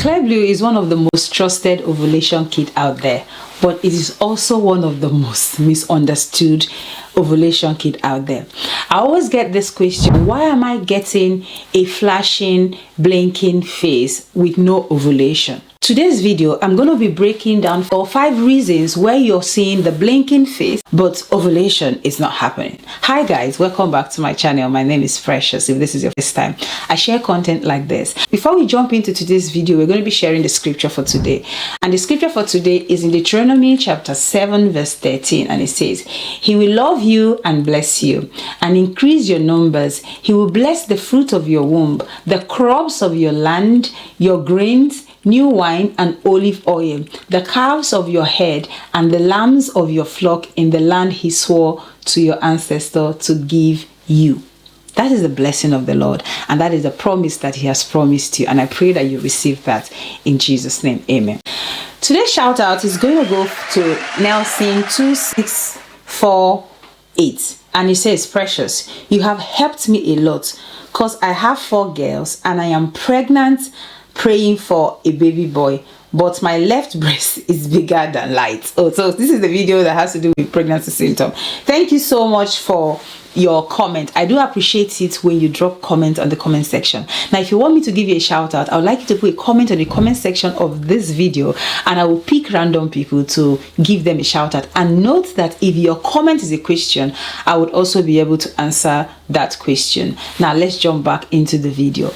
Clearblue is one of the most trusted ovulation kit out there, but it is also one of the most misunderstood ovulation kit out there. I always get this question: why am I getting a flashing, blinking face with no ovulation? Today's video, I'm going to be breaking down 5 reasons why you're seeing the blinking face, but ovulation is not happening. Hi guys, welcome back to my channel. My name is Precious. If this is your first time, I share content like this. Before we jump into today's video, we're going to be sharing the scripture for today. And the scripture for today is in Deuteronomy chapter 7 verse 13. And it says, "He will love you and bless you and increase your numbers. He will bless the fruit of your womb, the crops of your land, your grains, new wine and olive oil, the calves of your head and the lambs of your flock in the land he swore to your ancestor to give you." That is the blessing of the Lord, and that is the promise that he has promised you, and I pray that you receive that in Jesus' name. Amen. Today's shout out is going to go to Nelson 2648, and it says, "Precious, you have helped me a lot because I have 4 girls and I am pregnant, praying for a baby boy, but my left breast is bigger than light." Oh, so this is the video that has to do with pregnancy symptom. Thank you so much for your comment. I do appreciate it when you drop comments on the comment section. Now, if you want me to give you a shout out, I would like you to put a comment on the comment section of this video, and I will pick random people to give them a shout out. And note that if your comment is a question, I would also be able to answer that question. Now let's jump back into the video.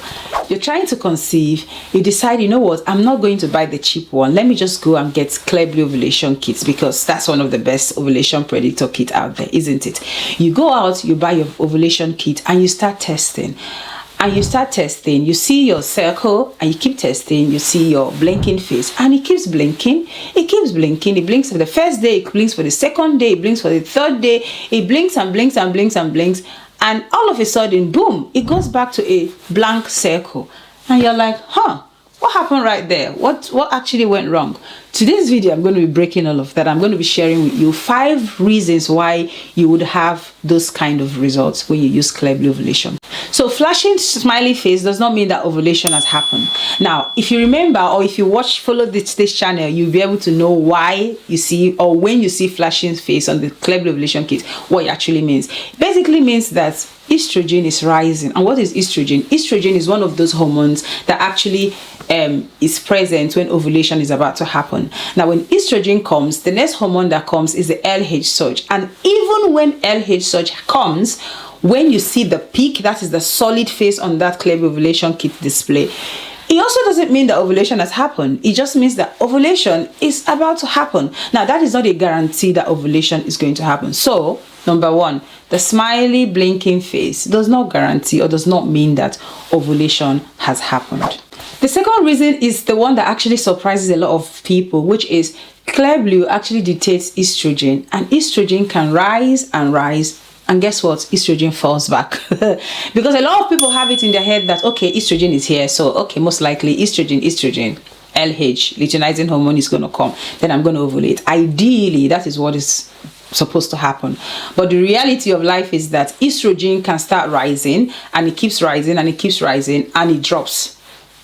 You're trying to conceive, you decide, you know what, I'm not going to buy the cheap one. Let me just go and get Clearblue Ovulation kits, because that's one of the best ovulation predictor kit out there, isn't it? You go out, you buy your ovulation kit, and you start testing. And you start testing, you see your circle, and you keep testing, you see your blinking face, and it keeps blinking, it keeps blinking. It blinks for the first day, it blinks for the second day, it blinks for the third day, it blinks and blinks and blinks and blinks, and all of a sudden, boom, it goes back to a blank circle. And you're like, what happened right there? What actually went wrong? Today's video, I'm going to be breaking all of that. I'm going to be sharing with you 5 reasons why you would have those kind of results when you use Clearblue Ovulation. So flashing smiley face does not mean that ovulation has happened. Now, if you remember, or if you follow this channel, you'll be able to know why you see, or when you see flashing face on the Clearblue Ovulation kit, what it actually means. It basically means that estrogen is rising. And what is estrogen? Estrogen is one of those hormones that actually is present when ovulation is about to happen. Now, when estrogen comes, the next hormone that comes is the LH surge. And even when LH surge comes, when you see the peak, that is the solid face on that Clearblue Ovulation kit display, it also doesn't mean that ovulation has happened. It just means that ovulation is about to happen. Now, that is not a guarantee that ovulation is going to happen. So, number 1, the smiley blinking face does not guarantee or does not mean that ovulation has happened. The second reason is the one that actually surprises a lot of people, which is Clearblue actually dictates estrogen, and estrogen can rise and rise. And guess what? Estrogen falls back. Because a lot of people have it in their head that, okay, estrogen is here, so okay, most likely estrogen, LH, luteinizing hormone is going to come, then I'm going to ovulate. Ideally, that is what is supposed to happen. But the reality of life is that estrogen can start rising, and it keeps rising, and it keeps rising, and it drops.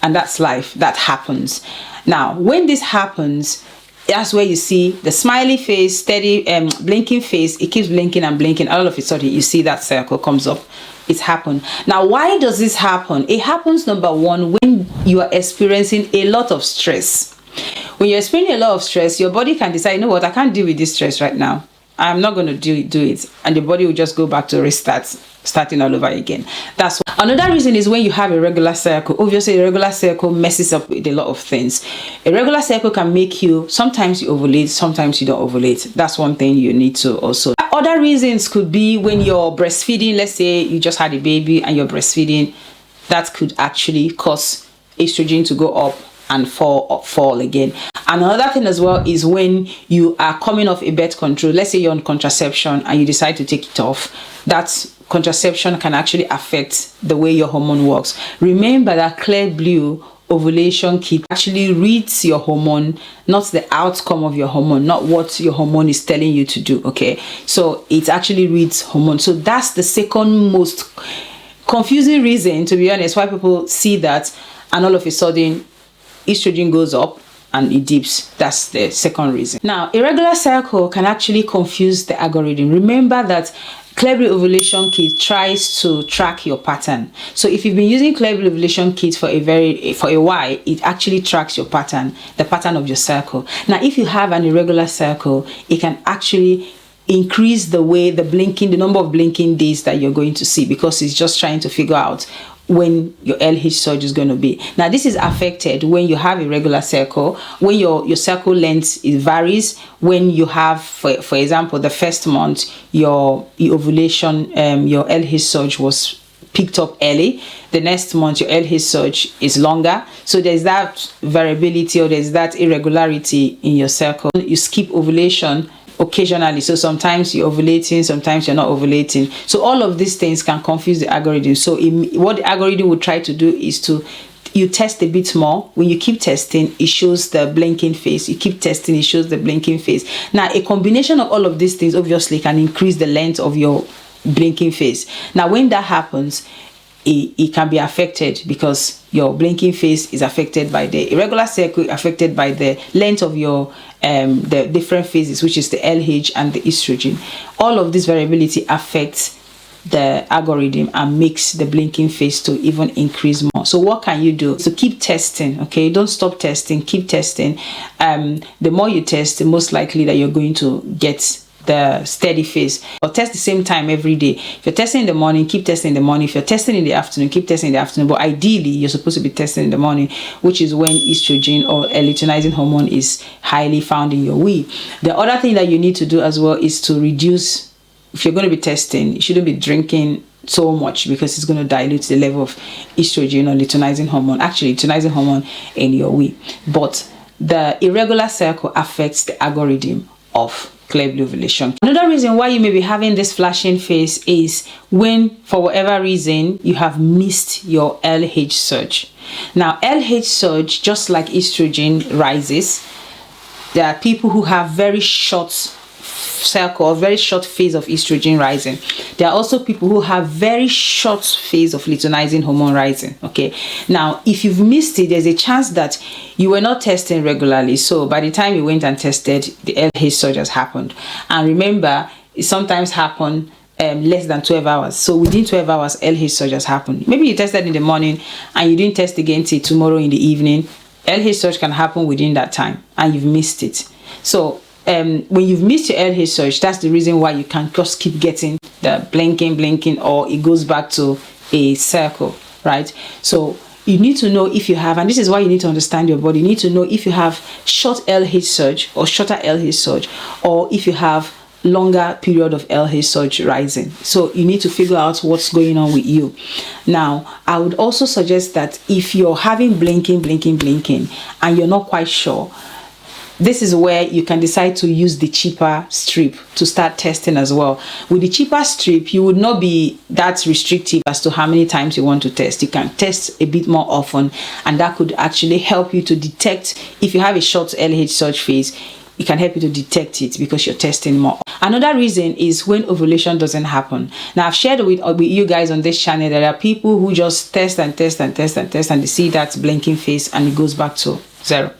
And that's life. That happens. Now, when this happens, that's where you see the smiley face, steady blinking face. It keeps blinking and blinking. All of a sudden, you see that circle comes up. It's happened. Now, why does this happen? It happens, number 1, when you are experiencing a lot of stress. When you're experiencing a lot of stress, your body can decide, you know what, I can't deal with this stress right now. I'm not going to do it. And the body will just go back to restart, starting all over again. That's one. Another reason is when you have a regular cycle. Obviously, a regular cycle messes up with a lot of things. A regular cycle can make you, sometimes you ovulate, sometimes you don't ovulate. That's one thing you need to also. Other reasons could be when you're breastfeeding. Let's say you just had a baby and you're breastfeeding. That could actually cause estrogen to go up and fall again. Another thing as well is when you are coming off a birth control. Let's say you're on contraception and you decide to take it off. That contraception can actually affect the way your hormone works. Remember that Clearblue Ovulation kit actually reads your hormone, not the outcome of your hormone, not what your hormone is telling you to do. Okay, so it actually reads hormone. So that's the second most confusing reason, to be honest, why people see that and all of a sudden estrogen goes up and it dips. That's the second reason. Now, irregular cycle can actually confuse the algorithm. Remember that Clearblue Ovulation Kit tries to track your pattern. So if you've been using Clearblue Ovulation Kit for a while, it actually tracks your pattern, the pattern of your cycle. Now, if you have an irregular cycle, it can actually increase the number of blinking days that you're going to see, because it's just trying to figure out when your LH surge is going to be. Now, this is affected when you have a regular cycle, when your cycle length varies, when you have, for example, the first month, your ovulation, your LH surge was picked up early. The next month, your LH surge is longer. So there's that variability, or there's that irregularity in your cycle. You skip ovulation occasionally, so sometimes you're ovulating, sometimes you're not ovulating. So all of these things can confuse the algorithm. So what the algorithm would try to do is you test a bit more. When you keep testing, it shows the blinking phase. You keep testing, it shows the blinking phase. Now, a combination of all of these things obviously can increase the length of your blinking phase. Now, when that happens, it can be affected, because your blinking phase is affected by the irregular cycle, affected by the length of your the different phases, which is the LH and the estrogen. All of this variability affects the algorithm and makes the blinking phase to even increase more. So what can you do? So keep testing, okay? Don't stop testing, keep testing. The more you test, the most likely that you're going to get the steady phase. Or test the same time every day. If you're testing in the morning, keep testing in the morning. If you're testing in the afternoon, keep testing in the afternoon. But ideally, you're supposed to be testing in the morning, which is when estrogen or luteinizing hormone is highly found in your wee. The other thing that you need to do as well is to reduce. If you're going to be testing, you shouldn't be drinking so much, because it's going to dilute the level of estrogen or luteinizing hormone, actually luteinizing hormone in your wee. But the irregular cycle affects the algorithm of Clearblue Ovulation. Another reason why you may be having this flashing phase is when, for whatever reason, you have missed your LH surge. Now, LH surge, just like estrogen rises, there are people who have very short cycle or very short phase of estrogen rising. There are also people who have very short phase of luteinizing hormone rising. Okay, now if you've missed it, there's a chance that you were not testing regularly, so by the time you went and tested, the LH surge has happened. And remember, it sometimes happens less than 12 hours. So within 12 hours, LH surge has happened. Maybe you tested in the morning and you didn't test again till tomorrow in the evening. LH surge can happen within that time and you've missed it. So when you've missed your LH surge, that's the reason why you can just keep getting the blinking, or it goes back to a circle, right? So you need to know if you have, and this is why you need to understand your body. You need to know if you have short LH surge or shorter LH surge, or if you have longer period of LH surge rising. So you need to figure out what's going on with you. Now, I would also suggest that if you're having blinking and you're not quite sure, this is where you can decide to use the cheaper strip to start testing as well. With the cheaper strip, you would not be that restrictive as to how many times you want to test. You can test a bit more often, and that could actually help you to detect if you have a short LH surge phase. It can help you to detect it because you're testing more. Another reason is when ovulation doesn't happen. Now, I've shared with you guys on this channel, there are people who just test and they see that blinking phase and it goes back to zero.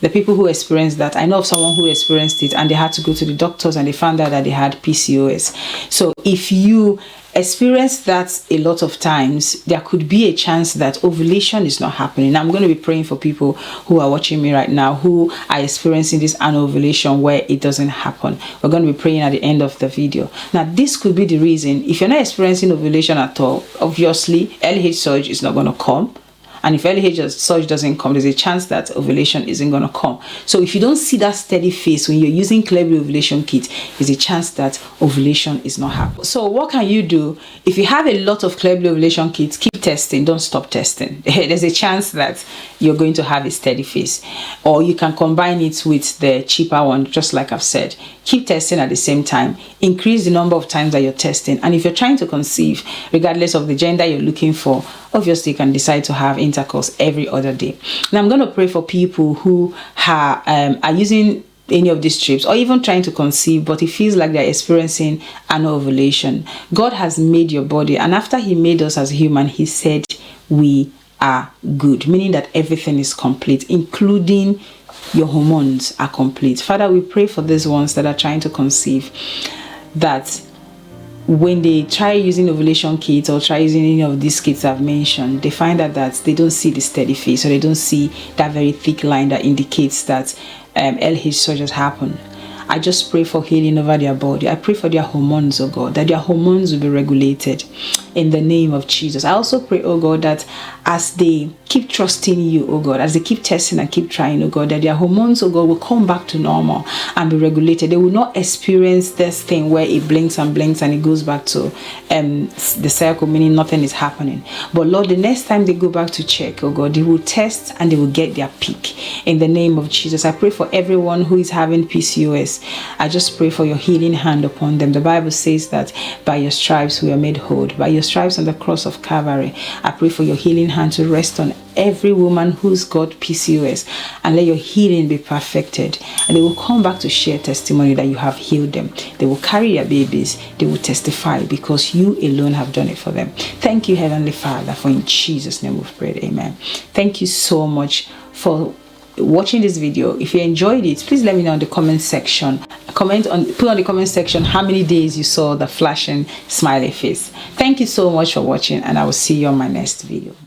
The people who experience that, I know of someone who experienced it and they had to go to the doctors and they found out that they had PCOS. So if you experience that a lot of times, there could be a chance that ovulation is not happening. I'm going to be praying for people who are watching me right now who are experiencing this anovulation where it doesn't happen. We're going to be praying at the end of the video. Now, this could be the reason. If you're not experiencing ovulation at all, obviously LH surge is not going to come. And if LH surge doesn't come, there's a chance that ovulation isn't going to come. So if you don't see that steady phase when you're using Clearblue Ovulation Kit, there's a chance that ovulation is not happening. So what can you do? If you have a lot of Clearblue Ovulation Kits, keep testing. Don't stop testing. There's a chance that you're going to have a steady phase. Or you can combine it with the cheaper one, just like I've said. Keep testing at the same time. Increase the number of times that you're testing. And if you're trying to conceive, regardless of the gender you're looking for, obviously you can decide to have intercourse every other day. Now, I'm going to pray for people who are using any of these strips or even trying to conceive, but it feels like they're experiencing anovulation. God has made your body, and after he made us as human, he said we are good, meaning that everything is complete, including your hormones are complete. Father, we pray for these ones that are trying to conceive, that when they try using ovulation kits or try using any of these kits I've mentioned, they find out that they don't see the steady phase, or they don't see that very thick line that indicates that LH surgery has happened. I just pray for healing over their body. I pray for their hormones, oh God, that their hormones will be regulated in the name of Jesus. I also pray, oh God, that as they keep trusting you, oh God, as they keep testing and keep trying, oh God, that their hormones, oh God, will come back to normal and be regulated. They will not experience this thing where it blinks and blinks and it goes back to the circle, meaning nothing is happening. But Lord, the next time they go back to check, oh God, they will test and they will get their peak in the name of Jesus. I pray for everyone who is having PCOS. I just pray for your healing hand upon them. The Bible says that by your stripes we are made whole. By your stripes on the cross of Calvary, I pray for your healing hand to rest on every woman who's got PCOS, and let your healing be perfected, and they will come back to share testimony that you have healed them. They will carry their babies, they will testify, because you alone have done it for them. Thank you, Heavenly Father, for in Jesus' name we've prayed. Amen. Thank you so much for watching this video. If you enjoyed it, please let me know in the comment section. Put on the comment section how many days you saw the flashing smiley face. Thank you so much for watching, and I will see you on my next video. Bye.